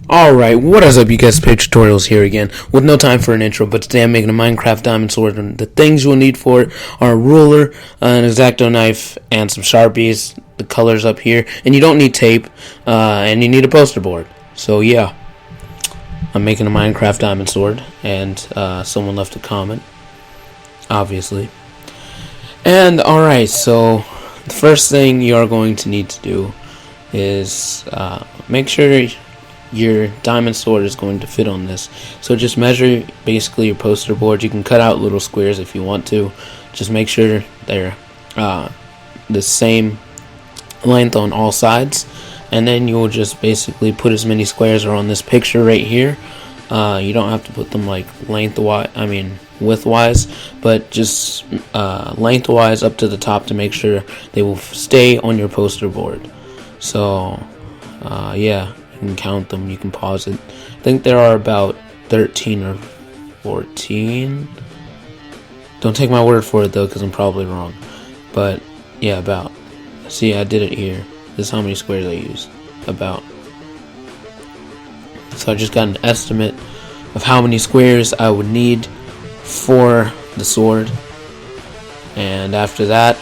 Alright, what is up you guys, Page Tutorials here again, with no time for an intro, but today I'm making a Minecraft diamond sword, and the things you'll need for it are a ruler, an X-Acto knife, and some Sharpies, the colors up here, and you don't need tape, and you need a poster board. So yeah, I'm making a Minecraft diamond sword, and someone left a comment, obviously. And alright, so the first thing you are going to need to do is make sure your diamond sword is going to fit on this. So just measure basically your poster board. You can cut out little squares if you want to. Just make sure they're the same length on all sides, and then you'll just basically put as many squares are on this picture right here. You don't have to put them like widthwise, but just lengthwise up to the top to make sure they will stay on your poster board. So yeah, you can count them, you can pause it. I think there are about 13 or 14. Don't take my word for it though, because I'm probably wrong. But yeah, about. See, I did it here. This is how many squares I used. About. So I just got an estimate of how many squares I would need for the sword. And after that,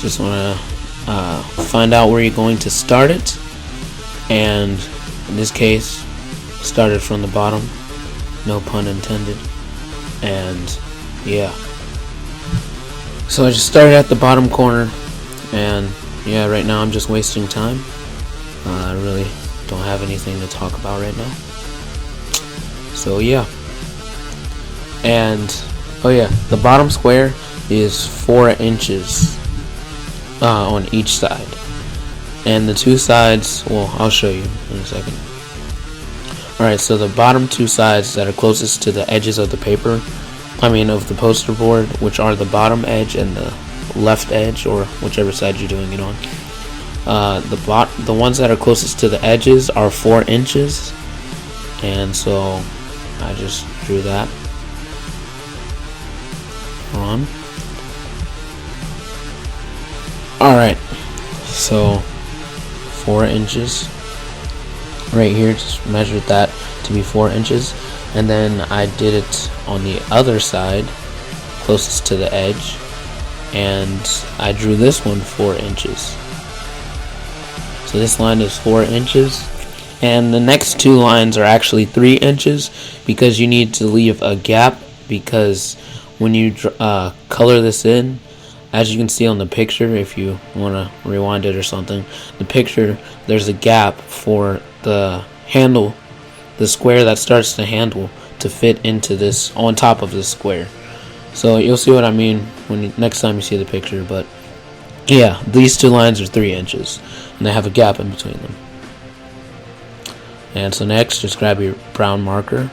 just want to find out where you're going to start it. And in this case, started from the bottom, no pun intended. And yeah, so I just started at the bottom corner, and yeah, right now I'm just wasting time. I really don't have anything to talk about right now, so yeah. And oh yeah, the bottom square is 4 inches on each side. And the two sides, well, I'll show you in a second. Alright, so the bottom two sides that are closest to the edges of the paper, of the poster board, which are the bottom edge and the left edge, or whichever side you're doing it on. The ones that are closest to the edges are 4 inches. And so I just drew that on. Alright, so 4 inches right here, just measured that to be 4 inches, and then I did it on the other side closest to the edge, and I drew this one 4 inches. So this line is 4 inches, and the next two lines are actually 3 inches, because you need to leave a gap, because when you color this in, as you can see on the picture, if you want to rewind it or something, the picture, there's a gap for the handle, the square that starts the handle, to fit into this, on top of this square. So you'll see what I mean when next time you see the picture. But yeah, these two lines are 3 inches, and they have a gap in between them. And so next, just grab your brown marker.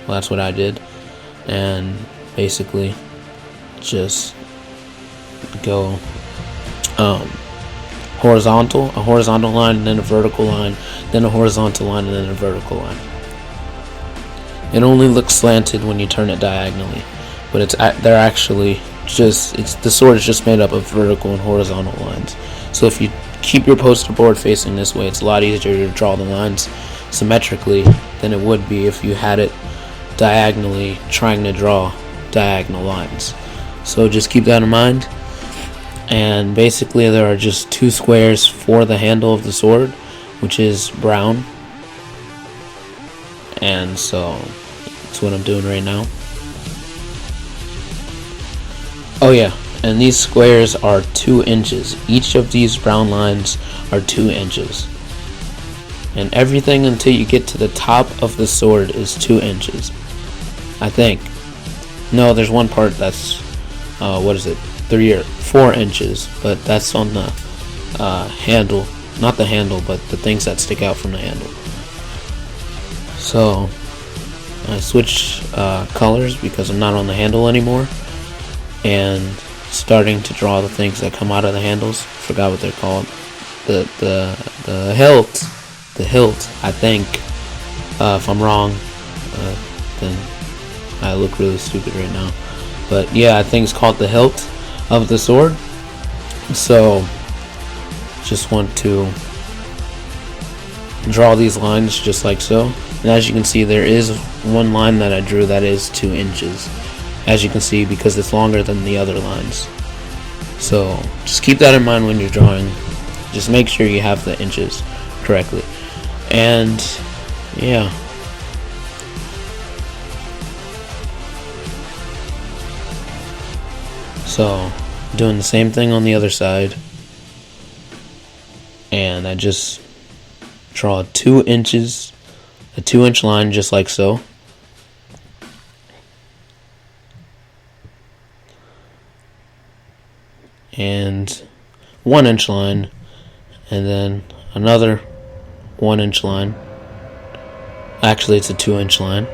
Well, that's what I did. And basically just go a horizontal line, and then a vertical line, then a horizontal line, and then a vertical line. It only looks slanted when you turn it diagonally, but they're actually just, the sword is just made up of vertical and horizontal lines. So if you keep your poster board facing this way, it's a lot easier to draw the lines symmetrically than it would be if you had it diagonally, trying to draw diagonal lines. So just keep that in mind. And basically there are just 2 squares for the handle of the sword, which is brown. And so that's what I'm doing right now. Oh yeah, and these squares are 2 inches. Each of these brown lines are 2 inches. And everything until you get to the top of the sword is 2 inches, I think. No, there's one part that's 3 or 4 inches, but that's on the handle, not the handle, but the things that stick out from the handle. So I switched colors because I'm not on the handle anymore, and starting to draw the things that come out of the handles. Forgot what they're called. The hilt. I think. If I'm wrong, then I look really stupid right now. But yeah, I think it's called the hilt of the sword. So just want to draw these lines just like so. And as you can see, there is one line that I drew that is 2 inches. As you can see, because it's longer than the other lines. So just keep that in mind when you're drawing. Just make sure you have the inches correctly. And yeah. So doing the same thing on the other side. And I just draw 2 inches, a 2-inch line just like so. And 1-inch line, and then another 1-inch line. Actually, it's a 2-inch line.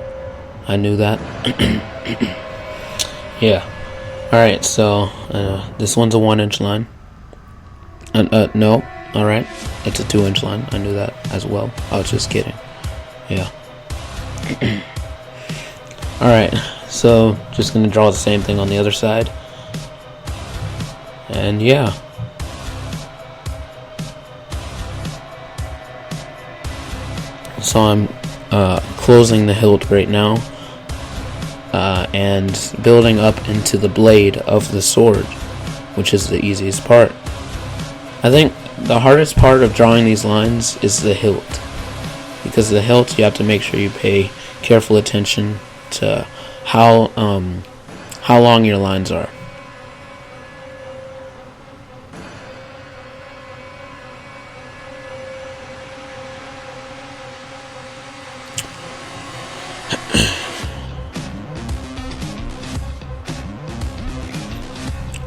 I knew that. Yeah. Alright, so this one's a 1-inch line. No. Alright, it's a 2-inch line. I knew that as well. I was just kidding. Yeah. Alright, so just gonna draw the same thing on the other side. And yeah. So I'm closing the hilt right now. And building up into the blade of the sword, which is the easiest part. I think the hardest part of drawing these lines is the hilt, because the hilt you have to make sure you pay careful attention to how long your lines are.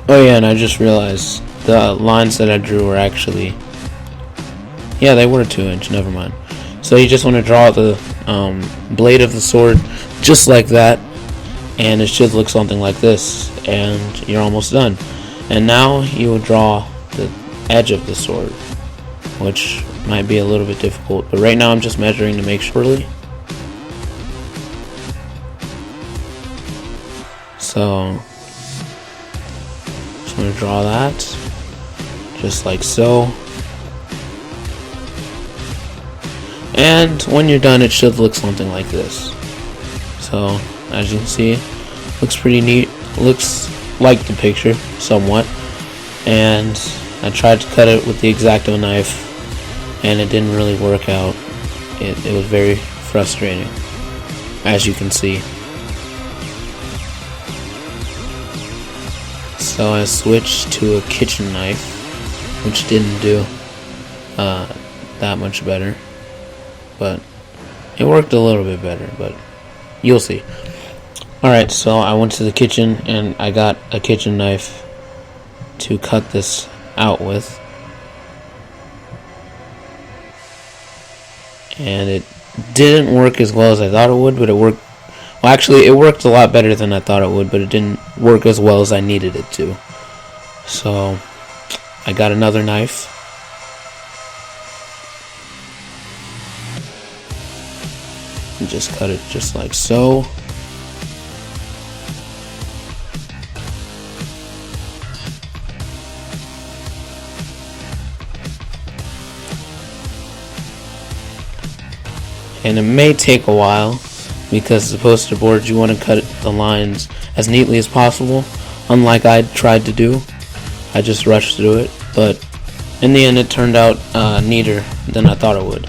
Oh yeah, and I just realized the lines that I drew were actually, yeah, they were 2-inch, never mind. So you just want to draw the blade of the sword just like that, and it should look something like this, and you're almost done. And now you will draw the edge of the sword, which might be a little bit difficult, but right now I'm just measuring to make sure. So I'm going to draw that just like so, and when you're done it should look something like this. So as you can see, looks pretty neat, looks like the picture somewhat. And I tried to cut it with the X-Acto knife and it didn't really work out. It was very frustrating, as you can see. So I switched to a kitchen knife, which didn't do that much better, but it worked a little bit better, but you'll see. Alright, so I went to the kitchen and I got a kitchen knife to cut this out with, and it didn't work as well as I thought it would, but it worked. Well, actually, it worked a lot better than I thought it would, but it didn't work as well as I needed it to. So I got another knife. And just cut it just like so. And it may take a while, because the poster board, you want to cut the lines as neatly as possible, unlike I tried to do. I just rushed through it, but in the end it turned out neater than I thought it would.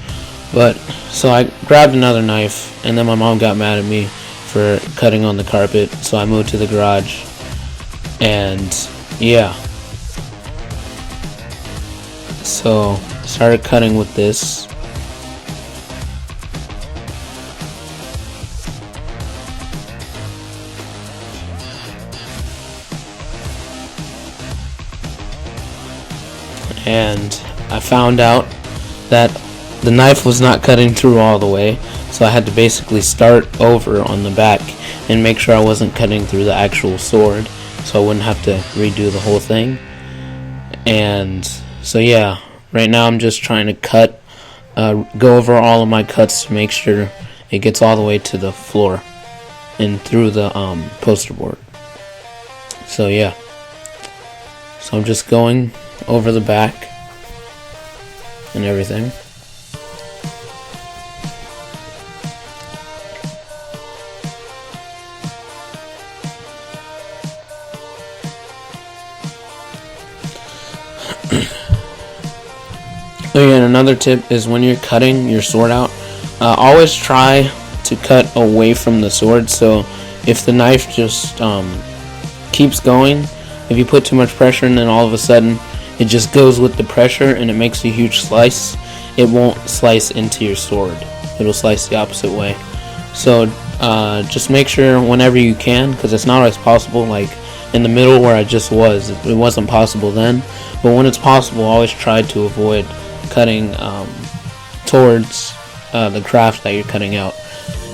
But so I grabbed another knife, and then my mom got mad at me for cutting on the carpet, so I moved to the garage, and yeah. So started cutting with this. And I found out that the knife was not cutting through all the way, so I had to basically start over on the back and make sure I wasn't cutting through the actual sword. so I wouldn't have to redo the whole thing. And so yeah, right now I'm just trying to cut, go over all of my cuts to make sure it gets all the way to the floor and through the poster board. So yeah, so I'm just going over the back and everything. Again, another tip is when you're cutting your sword out, always try to cut away from the sword. So if the knife just keeps going, if you put too much pressure and then all of a sudden it just goes with the pressure and it makes a huge slice, it won't slice into your sword. It'll slice the opposite way. So just make sure whenever you can, because it's not always possible. Like in the middle where I just was, it wasn't possible then. But when it's possible, always try to avoid cutting towards the craft that you're cutting out,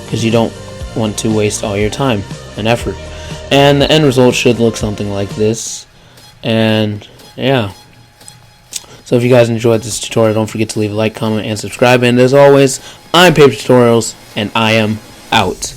because you don't want to waste all your time and effort. And the end result should look something like this. And yeah, so if you guys enjoyed this tutorial, don't forget to leave a like, comment, and subscribe. And as always, I'm Paper Tutorials, and I am out.